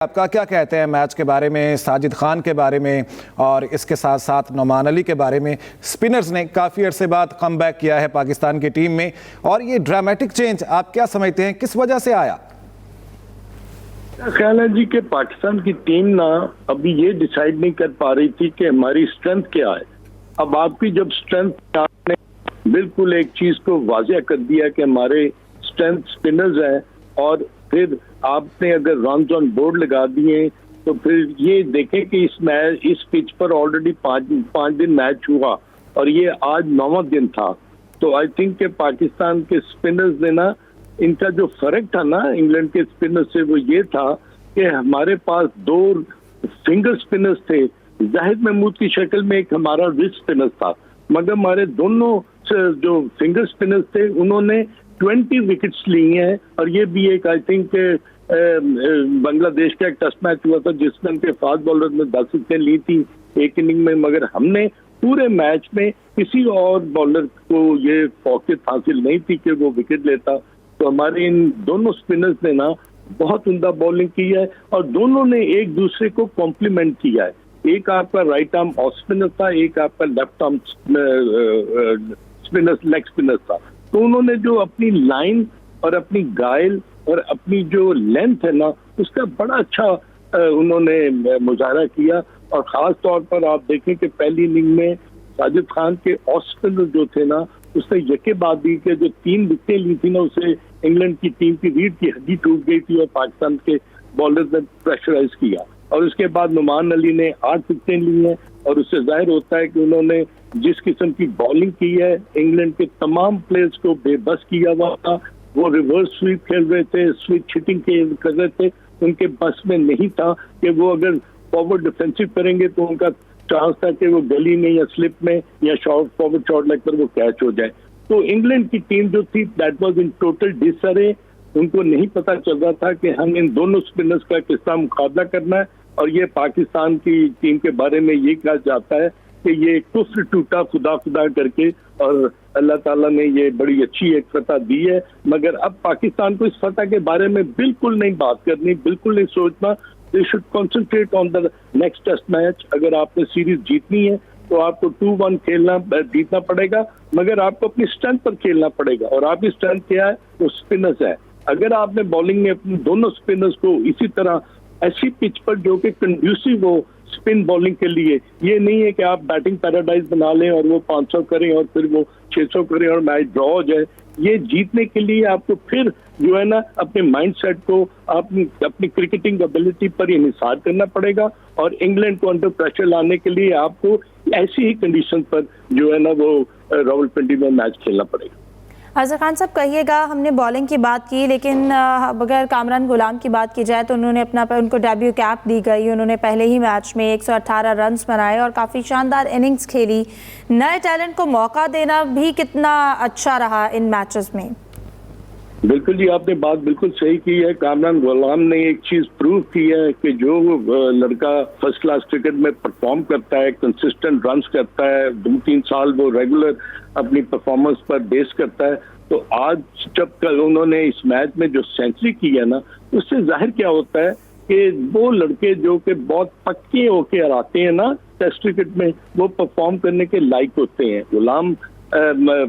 आपका क्या कहते हैं मैच के बारे में, साजिद खान के बारे में और इसके साथ साथ नोमान अली के बारे में? स्पिनर्स ने काफ़ी अरसे बाद कमबैक किया है पाकिस्तान की टीम में, और ये ड्रामेटिक चेंज आप क्या समझते हैं, किस वजह से आया? ख्याल है जी कि पाकिस्तान की टीम ना अभी ये डिसाइड नहीं कर पा रही थी कि हमारी स्ट्रेंथ क्या है। अब आपकी जब स्ट्रेंथ, आपने बिल्कुल एक चीज को वाज़ेह कर दिया कि हमारे स्ट्रेंथ स्पिनर्स हैं, और फिर आपने अगर रन्स ऑन बोर्ड लगा दिए तो फिर ये देखें कि इस पिच पर ऑलरेडी पांच दिन मैच हुआ और ये आज 9वां दिन था। तो आई थिंक कि पाकिस्तान के स्पिनर्स ने ना, इनका जो फर्क था ना इंग्लैंड के स्पिनर से, वो ये था कि हमारे पास 2 फिंगर स्पिनर्स थे। जाहिद महमूद की शक्ल में एक हमारा रिस्ट स्पिनर था, मगर हमारे दोनों जो फिंगर स्पिनर्स थे उन्होंने 20 विकेट्स ली हैं। और ये भी एक, आई थिंक बांग्लादेश का एक टेस्ट मैच हुआ था जिसमें उनके फास्ट बॉलर ने 10 विकेट ली थी एक इनिंग में, मगर हमने पूरे मैच में किसी और बॉलर को ये फौकियत हासिल नहीं थी कि वो विकेट लेता। तो हमारे इन दोनों स्पिनर्स ने ना बहुत उम्दा बॉलिंग की है और दोनों ने एक दूसरे को कॉम्प्लीमेंट किया है। एक आपका राइट आर्म ऑफ स्पिनर था, एक आपका left arm spinner, leg spinner था। तो उन्होंने जो अपनी लाइन और अपनी गाइल और अपनी जो लेंथ है ना, उसका बड़ा अच्छा उन्होंने मुजाहरा किया। और खास तौर पर आप देखें कि पहली इनिंग में साजिद खान के ऑफ स्पिनर जो थे ना, उसने यकेबादी के जो 3 विकेटें ली थी ना, उसे इंग्लैंड की टीम की रीढ़ की हड्डी टूट गई थी और पाकिस्तान के बॉलर्स ने प्रेशराइज किया। और उसके बाद नोमान अली ने 8 विकेटें ली हैं, और उससे जाहिर होता है कि उन्होंने जिस किस्म की बॉलिंग की है, इंग्लैंड के तमाम प्लेयर्स को बेबस किया हुआ था। वो रिवर्स स्वीप खेल रहे थे, स्विच हिटिंग कर रहे थे, उनके बस में नहीं था कि वो अगर फॉरवर्ड डिफेंसिव करेंगे तो उनका चांस था कि वो गली में या स्लिप में या शॉर्ट फॉरवर्ड शॉट लगकर वो कैच हो जाए। तो इंग्लैंड की टीम जो थी, दैट वाज इन टोटल डिसअरे। उनको नहीं पता चल रहा था कि हम इन दोनों स्पिनर्स का किस तरह मुकाबला करना है। और ये पाकिस्तान की टीम के बारे में ये कहा जाता है कि ये कुफ्र टूटा खुदा खुदा करके, और अल्लाह ताला ने ये बड़ी अच्छी एक फतह दी है। मगर अब पाकिस्तान को इस फतह के बारे में बिल्कुल नहीं बात करनी, बिल्कुल नहीं सोचना। They should concentrate on the next test match. अगर आपने सीरीज जीतनी है तो आपको 2-1 जीतना पड़ेगा, मगर आपको अपनी स्ट्रेंथ पर खेलना पड़ेगा। और आपकी स्ट्रेंथ क्या है? वो स्पिनर्स है। अगर आपने बॉलिंग में अपने दोनों स्पिनर्स को इसी तरह ऐसी पिच पर जो कि कंड्यूसिव हो स्पिन बॉलिंग के लिए, ये नहीं है कि आप बैटिंग पैराडाइज बना लें और वो 500 करें और फिर वो 600 करें और मैच ड्रॉ हो जाए। ये जीतने के लिए आपको फिर जो है ना, अपने माइंडसेट को अपनी क्रिकेटिंग एबिलिटी पर इन्हिसार करना पड़ेगा। और इंग्लैंड को अंडर प्रेशर लाने के लिए आपको ऐसी ही कंडीशन पर जो है ना वो रावलपिंडी में मैच खेलना पड़ेगा। अजहर खान साहब, कहिएगा, हमने बॉलिंग की बात की, लेकिन अगर कामरान गुलाम की बात की जाए तो उनको डेब्यू कैप दी गई। उन्होंने पहले ही मैच में 118 रन्स बनाए और काफ़ी शानदार इनिंग्स खेली। नए टैलेंट को मौका देना भी कितना अच्छा रहा इन मैचेस में? बिल्कुल जी, आपने बात बिल्कुल सही की है। कामरान गुलाम ने एक चीज प्रूव की है कि जो लड़का फर्स्ट क्लास क्रिकेट में परफॉर्म करता है, कंसिस्टेंट रन्स करता है, 2-3 साल वो रेगुलर अपनी परफॉर्मेंस पर बेस करता है। तो आज जब कल उन्होंने इस मैच में जो सेंचुरी की है ना, उससे जाहिर क्या होता है कि वो लड़के जो कि बहुत पक्के होके आते हैं ना टेस्ट क्रिकेट में, वो परफॉर्म करने के लायक होते हैं।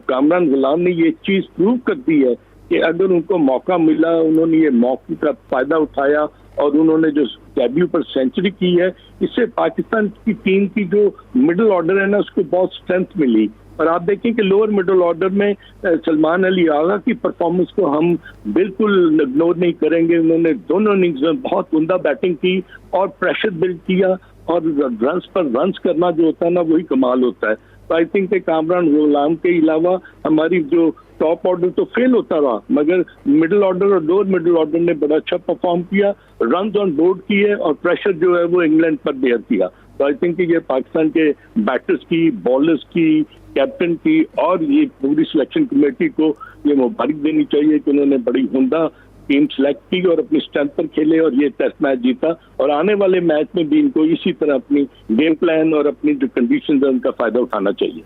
कामरान गुलाम ने ये चीज प्रूव कर दी है कि अगर उनको मौका मिला, उन्होंने ये मौके का फायदा उठाया और उन्होंने जो डेब्यू पर सेंचुरी की है, इससे पाकिस्तान की टीम की जो मिडिल ऑर्डर है ना, उसको बहुत स्ट्रेंथ मिली। और आप देखें कि लोअर मिडिल ऑर्डर में सलमान अली आगा की परफॉर्मेंस को हम बिल्कुल इग्नोर नहीं करेंगे। उन्होंने दोनों इनिंग्स में बहुत उम्दा बैटिंग की और प्रेशर बिल्ड किया, और रन्स पर रन्स करना जो होता है ना, वही कमाल होता है। तो आई थिंक कामरान गुलाम के अलावा हमारी जो टॉप ऑर्डर तो फेल होता रहा, मगर मिडिल ऑर्डर और लोअर मिडिल ऑर्डर ने बड़ा अच्छा परफॉर्म किया, रन्स ऑन बोर्ड किए और प्रेशर जो है वो इंग्लैंड पर बेयर किया। तो आई थिंक ये पाकिस्तान के बैटर्स की, बॉलर्स की, कैप्टन की और ये पूरी सिलेक्शन कमेटी को ये मुबारक देनी चाहिए कि उन्होंने बड़ी उम्दा टीम सेलेक्ट की और अपनी स्ट्रेंथ पर खेले और ये टेस्ट मैच जीता। और आने वाले मैच में भी इनको इसी तरह अपनी गेम प्लान और अपनी जो कंडीशन है उनका फायदा उठाना चाहिए।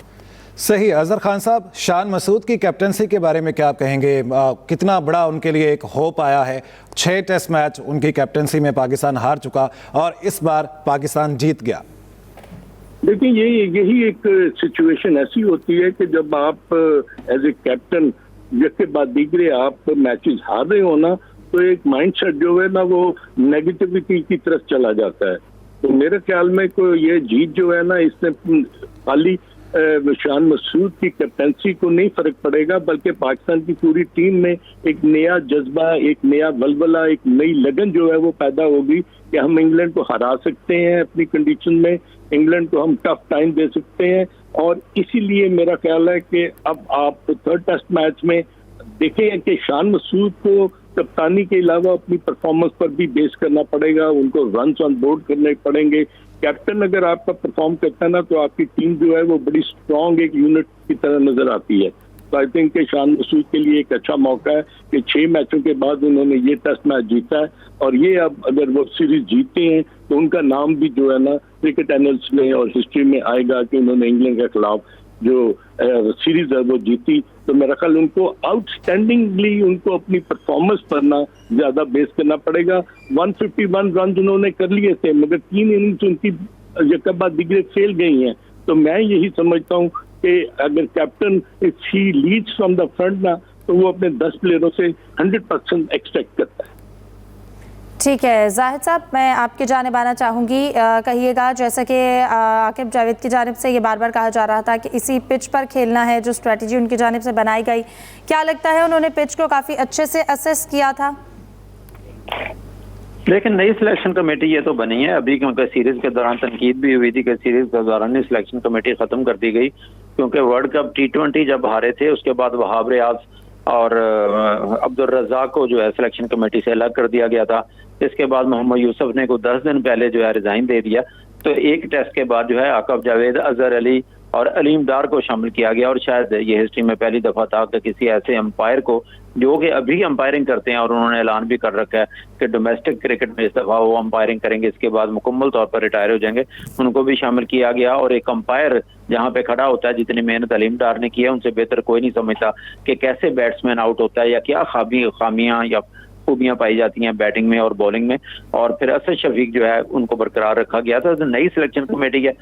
सही। अजहर खान साहब, शान मसूद की कैप्टनसी के बारे में क्या आप कहेंगे? कितना बड़ा उनके लिए एक होप आया है? 6 टेस्ट मैच उनकी कैप्टनसी में पाकिस्तान हार चुका और इस बार पाकिस्तान जीत गया। देखिए, यही एक सिचुएशन ऐसी होती है कि जब आप एज ए कैप्टन जिसके बाद दीगरे आप मैचेस हार रहे हो ना, तो एक माइंडसेट जो है ना वो नेगेटिविटी की तरफ चला जाता है। तो मेरे ख्याल में को ये जीत जो है ना, इससे खाली शान मसूद की कैप्टनसी को नहीं फर्क पड़ेगा, बल्कि पाकिस्तान की पूरी टीम में एक नया जज्बा, एक नया वलवला, एक नई लगन जो है वो पैदा होगी कि हम इंग्लैंड को हरा सकते हैं अपनी कंडीशन में, इंग्लैंड को हम टफ टाइम दे सकते हैं। और इसीलिए मेरा ख्याल है कि अब आप 3rd टेस्ट मैच में देखें कि शान मसूद को कप्तानी के अलावा अपनी परफॉर्मेंस पर भी बेस करना पड़ेगा, उनको रन्स ऑन बोर्ड करने पड़ेंगे। कैप्टन अगर आपका परफॉर्म करता है ना, तो आपकी टीम जो है वो बड़ी स्ट्रॉन्ग एक यूनिट की तरह नजर आती है। तो आई थिंक कि शान मसूद के लिए एक अच्छा मौका है कि 6 मैचों के बाद उन्होंने ये टेस्ट मैच जीता है, और ये अब अगर वो सीरीज जीतते हैं तो उनका नाम भी जो है ना क्रिकेट एनल्स में और हिस्ट्री में आएगा कि उन्होंने इंग्लैंड के खिलाफ जो सीरीज है वो जीती। तो मेरा ख्याल उनको आउटस्टैंडिंगली उनको अपनी परफॉर्मेंस पर ना ज्यादा बेस करना पड़ेगा। 151 रन उन्होंने कर लिए थे, मगर 3 इनिंग्स उनकी जकबा दिगरे फेल गई हैं। तो मैं यही समझता हूँ कि अगर captain if he leads from the front ना, तो वो अपने 10 प्लेयरों से 100% एक्सपेक्ट करता है। ठीक है जाहिद साहब, मैं आपकी जानिब आना चाहूँगी। कहिएगा, जैसा कि आकिब जावेद की जानिब से ये बार बार कहा जा रहा था कि इसी पिच पर खेलना है, जो स्ट्रेटजी उनकी जानिब से बनाई गई, क्या लगता है उन्होंने पिच को काफ़ी अच्छे से असेस किया था? लेकिन नई सिलेक्शन कमेटी ये तो बनी है अभी, क्योंकि सीरीज के दौरान तनकीद भी हुई थी कि सीरीज के दौरान ही सिलेक्शन कमेटी खत्म कर दी गई, क्योंकि वर्ल्ड कप T20 जब हारे थे उसके बाद वहाब रियाज और अब्दुल रज़ाक को जो है सिलेक्शन कमेटी से अलग कर दिया गया था। इसके बाद मोहम्मद यूसुफ ने को 10 दिन पहले जो है रिजाइन दे दिया। तो एक टेस्ट के बाद जो है आकिब जावेद, अजहर अली और अलीम डार को शामिल किया गया, और शायद ये हिस्ट्री में पहली दफा था कि किसी ऐसे अंपायर को जो कि अभी अंपायरिंग करते हैं, और उन्होंने ऐलान भी कर रखा है कि डोमेस्टिक क्रिकेट में इस दफा वो अंपायरिंग करेंगे, इसके बाद मुकम्मल तौर पर रिटायर हो जाएंगे, उनको भी शामिल किया गया। और एक अंपायर जहाँ पे खड़ा होता है, जितनी मेहनत अलीम डार ने की है उनसे बेहतर कोई नहीं समझता कि कैसे बैट्समैन आउट होता है या क्या खामियां या खूबियां पाई जाती हैं बैटिंग में और बॉलिंग में। और फिर असद शफीक जो है उनको बरकरार रखा गया था। तो नई सिलेक्शन कमेटी है,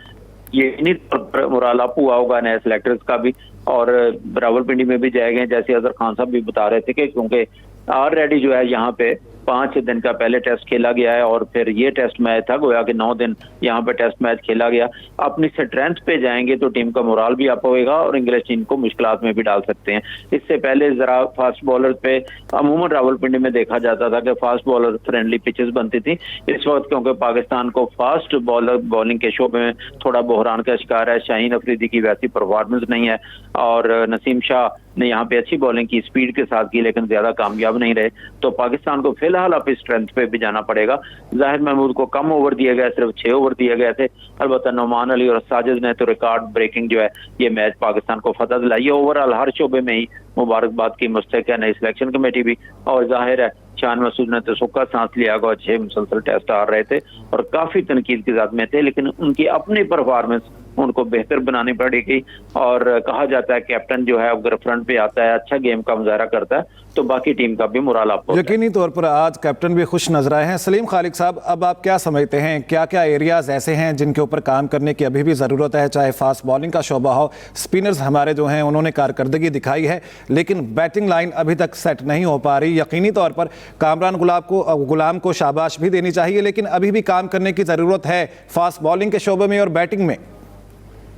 ये नहीं मुराल हुआ होगा नए सिलेक्टर्स का भी, और रावलपिंडी में भी जाएंगे, जैसे अजहर खान साहब भी बता रहे थे कि क्योंकि ऑलरेडी जो है यहाँ पे 5 दिन का पहले टेस्ट खेला गया है, और फिर ये टेस्ट मैच था, गोया कि 9 दिन यहाँ पे टेस्ट मैच खेला गया। अपनी स्ट्रेंथ पे जाएंगे तो टीम का मोराल भी अप होएगा और इंग्लिश टीम को मुश्किलात में भी डाल सकते हैं। इससे पहले जरा फास्ट बॉलर पे अमूमन रावलपिंडी में देखा जाता था कि फास्ट बॉलर फ्रेंडली पिचेस बनती थी। इस वक्त क्योंकि पाकिस्तान को फास्ट बॉलर बॉलिंग के शोबे में थोड़ा बहरान का शिकार है, शाहीन अफरीदी की वैसी परफॉर्मेंस नहीं है, और नसीम शाह ने यहाँ पे अच्छी बॉलिंग की, स्पीड के साथ की, लेकिन ज्यादा कामयाब नहीं रहे। तो पाकिस्तान को फिलहाल अपनी स्ट्रेंथ पे भी जाना पड़ेगा। जाहिर महमूद को कम ओवर दिए गए, सिर्फ 6 ओवर दिए गए थे। अलबत्ता नोमान अली और साजिद ने तो रिकॉर्ड ब्रेकिंग जो है ये मैच पाकिस्तान को फतह दिलाई। ओवरऑल हर शोबे में ही मुबारकबाद की मुस्तक है नई सिलेक्शन कमेटी भी, और जाहिर है शान मसूद ने तो सुक्का सांस लिया, 6 मुसलसल टेस्ट हार रहे थे और काफी तनकीद के साथ में थे, लेकिन उनकी अपनी परफॉर्मेंस उनको बेहतर बनानी पड़ेगी। और कहा जाता है कैप्टन जो है अगर फ्रंट पे आता है, अच्छा गेम का मुजाहरा करता है, तो बाकी टीम का भी मोराल अप होता है। यकीनी तौर पर आज कैप्टन भी खुश नजर आए हैं। सलीम खालिक साहब, अब आप क्या समझते हैं, क्या क्या एरियाज ऐसे हैं जिनके ऊपर काम करने की अभी भी ज़रूरत है? चाहे फास्ट बॉलिंग का शोबा हो, स्पिनर्स हमारे जो हैं उन्होंने कारकर्दगी दिखाई है, लेकिन बैटिंग लाइन अभी तक सेट नहीं हो पा रही। यकीनी तौर पर कामरान गुलाम को शाबाश भी देनी चाहिए, लेकिन अभी भी काम करने की ज़रूरत है फास्ट बॉलिंग के शोबे में और बैटिंग में।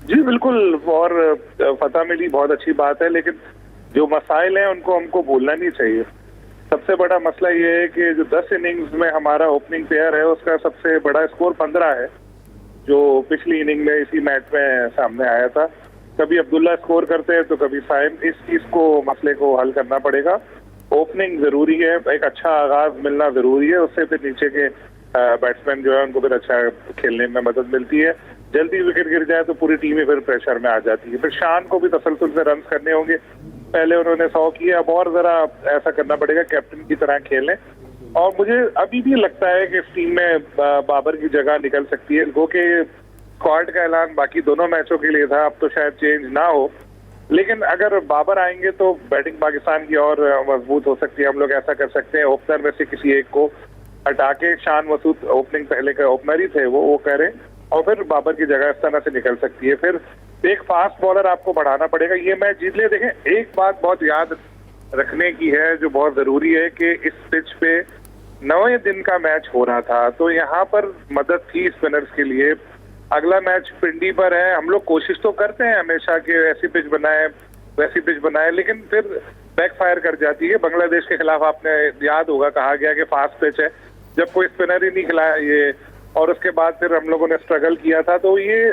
जी बिल्कुल, और फतह मिली बहुत अच्छी बात है, लेकिन जो मसाइल हैं उनको हमको भूलना नहीं चाहिए। सबसे बड़ा मसला ये है कि जो 10 इनिंग्स में हमारा ओपनिंग पेयर है उसका सबसे बड़ा स्कोर 15 है, जो पिछली इनिंग में इसी मैच में सामने आया था। कभी अब्दुल्ला स्कोर करते हैं तो कभी साइम। इस चीज को मसले को हल करना पड़ेगा। ओपनिंग जरूरी है, एक अच्छा आगाज मिलना जरूरी है, उससे फिर नीचे के बैट्समैन जो है उनको फिर अच्छा खेलने में मदद मिलती है। जल्दी विकेट गिर जाए तो पूरी टीम ही फिर प्रेशर में आ जाती है। फिर शान को भी तसलसल से रन करने होंगे, पहले उन्होंने 100 किया, अब और जरा ऐसा करना पड़ेगा, कैप्टन की तरह खेलें। और मुझे अभी भी लगता है कि इस टीम में बाबर की जगह निकल सकती है, गो के स्क्वाड का ऐलान बाकी दोनों मैचों के लिए था, अब तो शायद चेंज ना हो। लेकिन अगर बाबर आएंगे तो बैटिंग पाकिस्तान की और मजबूत हो सकती है। हम लोग ऐसा कर सकते हैं, ओपनर में से किसी एक को हटा के, शान मसूद ओपनिंग पहले का ओपनर ही थे वो करें, और फिर बाबर की जगह इस तरह से निकल सकती है। फिर एक फास्ट बॉलर आपको बढ़ाना पड़ेगा। ये मैच जीत ले। देखें, एक बात बहुत याद रखने की है जो बहुत जरूरी है कि इस पिच पे 9वें दिन का मैच हो रहा था, तो यहाँ पर मदद थी स्पिनर्स के लिए। अगला मैच पिंडी पर है। हम लोग कोशिश तो करते हैं हमेशा कि ऐसी पिच बनाए वैसी पिच बनाए, लेकिन फिर बैकफायर कर जाती है। बांग्लादेश के खिलाफ आपने याद होगा कहा गया कि फास्ट पिच है, जब कोई स्पिनर ही नहीं खिलाया ये, और उसके बाद फिर हम लोगों ने स्ट्रगल किया था। तो ये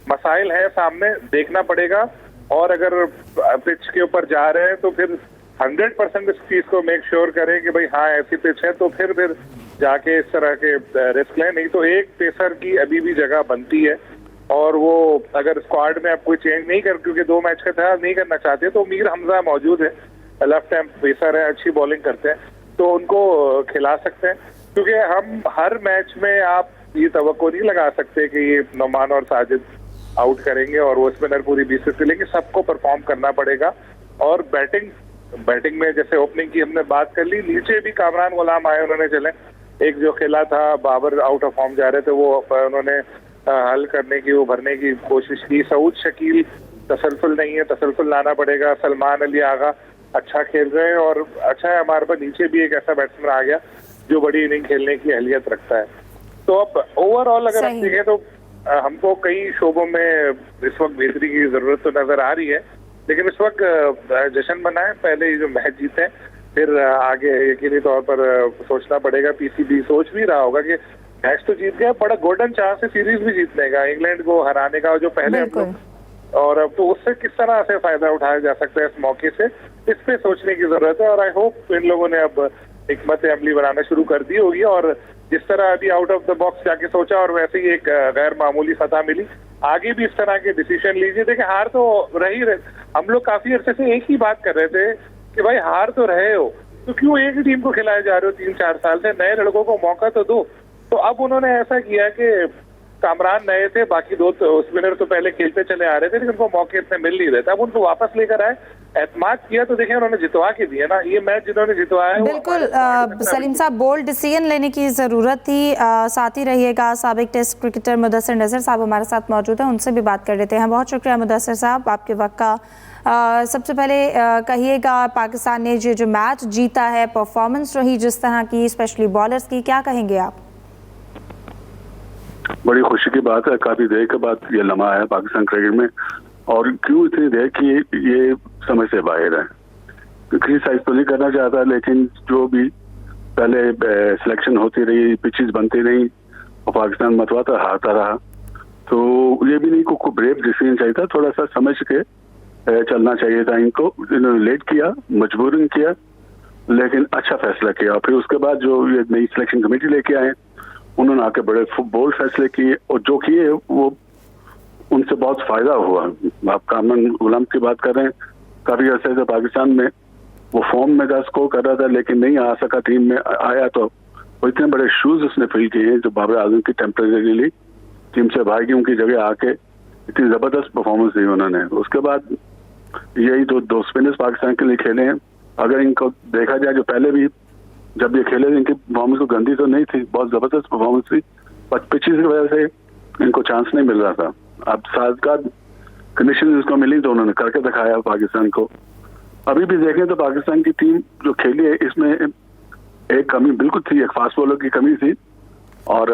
मसाइल है, सामने देखना पड़ेगा। और अगर पिच के ऊपर जा रहे हैं तो फिर 100% इस चीज को मेक श्योर करें कि भाई हाँ ऐसी पिच है, तो फिर जाके इस तरह के रिस्क लें। नहीं तो एक पेसर की अभी भी जगह बनती है, और वो अगर स्क्वाड में आप कोई चेंज नहीं कर, क्योंकि 2 मैच का था, नहीं करना चाहते, तो मीर हमजा मौजूद है, लेफ्ट हैंड पेसर है, अच्छी बॉलिंग करते हैं, तो उनको खिला सकते हैं। क्योंकि हम हर मैच में आप ये तवक्को नहीं लगा सकते कि ये नोमान और साजिद आउट करेंगे और वो स्पिनर पूरी 20 से, लेकिन सबको परफॉर्म करना पड़ेगा। और बैटिंग में जैसे ओपनिंग की हमने बात कर ली, नीचे भी कामरान गुलाम आए, उन्होंने चले। एक जो खेला था, बाबर आउट ऑफ फॉर्म जा रहे थे, वो उन्होंने हल करने की, वो भरने की कोशिश की। सऊद शकील तसलसल नहीं है, तसलसल लाना पड़ेगा। सलमान अली आगा अच्छा खेल रहे हैं, और अच्छा है हमारे पास नीचे भी एक ऐसा बैट्समैन आ गया जो बड़ी इनिंग खेलने की अहलियत रखता है। तो अब ओवरऑल अगर हम देखें तो हमको कई शोबों में इस वक्त बेहतरी की जरूरत तो नजर आ रही है, लेकिन इस वक्त जश्न मनाएं, पहले जो मैच जीते, फिर आगे यकीनी तौर पर सोचना पड़ेगा। पीसीबी सोच भी रहा होगा कि मैच तो जीत गया, बड़ा गोल्डन चांस है सीरीज भी जीतने का, इंग्लैंड को हराने का, जो पहले हम लोग, और अब तो उससे किस तरह से फायदा उठाया जा सकता है इस मौके से, इस पे सोचने की जरूरत है। और आई होप इन लोगों ने अब हिकमत अमली बनाना शुरू कर दी होगी, और जिस तरह अभी आउट ऑफ द बॉक्स जाके सोचा और वैसे ही एक गैर मामूली फतह मिली, आगे भी इस तरह के डिसीजन लीजिए। देखिए, हार तो रही रहे, हम लोग काफी अरसे से एक ही बात कर रहे थे कि भाई हार तो रहे हो, तो क्यों एक ही टीम को खिलाए जा रहे हो 3-4 साल से, नए लड़कों को मौका तो दो। तो अब उन्होंने ऐसा किया कि कामरान नए थे, बाकी 2 स्पिनर तो पहले खेलते चले आ रहे थे, लेकिन उनको मौके इतने मिल नहीं रहे थे, अब उनको वापस लेकर आए, एतमाद किया, तो देखिए उन्होंने जितवा के दिया ना। ये मैच जिन्होंने जितवाया है, बिल्कुल सलीम साहब, बोल्ड डिसीजन लेने की ज़रूरत थी। साथ ही रहिएगा, साबिक टेस्ट क्रिकेटर मुदस्सिर नज़र साहब हमारे साथ मौजूद हैं, उनसे भी बात कर लेते हैं। बहुत शुक्रिया मुदस्सिर साहब आपके वक्त का। सबसे पहले कहिएगा, पाकिस्तान ने जो मैच जीता है, परफॉर्मेंस रही जिस तरह की, स्पेशली बॉलर्स की, क्या कहेंगे आप? बड़ी खुशी की बात है, काफी देर के बाद ये लम्हा है पाकिस्तान क्रिकेट में, और क्यों इतनी देर की, ये समझ से बाहर है। क्रिटिसाइज तो नहीं करना चाहता, लेकिन जो भी पहले सिलेक्शन होती रही, पिचेस बनती रही, और पाकिस्तान मतवाता हारता रहा, तो ये भी नहीं को ब्रेव डिसीजन चाहिए था, थोड़ा सा समझ के चलना चाहिए था इनको। इन्होंने लेट किया, मजबूरन किया, लेकिन अच्छा फैसला किया। और फिर उसके बाद जो ये नई सिलेक्शन कमेटी लेके आए, उन्होंने आके बड़े बोल्ड फैसले किए, और जो किए वो उनसे बहुत फायदा हुआ। आप कामरान गुलाम की बात कर रहे हैं, काफी अर्से से पाकिस्तान में वो फॉर्म में था, स्कोर कर रहा था, लेकिन नहीं आ सका, टीम में आया तो वो इतने बड़े शूज उसने फिल किए हैं जो बाबर आजम की टेम्परेरीली टीम से भाग गई, उनकी जगह आके इतनी जबरदस्त परफॉर्मेंस दी उन्होंने। उसके बाद यही 2 स्पिनर्स पाकिस्तान के लिए खेले हैं। अगर इनको देखा जाए, जो पहले भी जब ये खेले इनकी परफॉर्मेंस तो गंदी तो नहीं थी, बहुत जबरदस्त परफॉर्मेंस थी, पर पिचेस की वजह से इनको चांस नहीं मिल रहा था। अब साथ कंडीशन इसको मिली तो उन्होंने करके दिखाया पाकिस्तान को। अभी भी देखें तो पाकिस्तान की टीम जो खेली है, इसमें एक कमी बिल्कुल थी, एक फास्ट बॉलर की कमी थी, और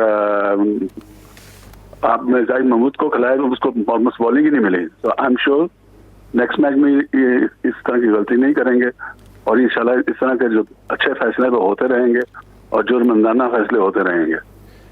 आपने जाहिद महमूद को खिलाया तो उसको ऑलमोस्ट बॉलिंग ही नहीं मिली। तो I am sure next match में ये इस तरह की गलती नहीं करेंगे, और इंशाल्लाह इस तरह के जो अच्छे फैसले तो होते रहेंगे और जुर्माना फैसले होते रहेंगे।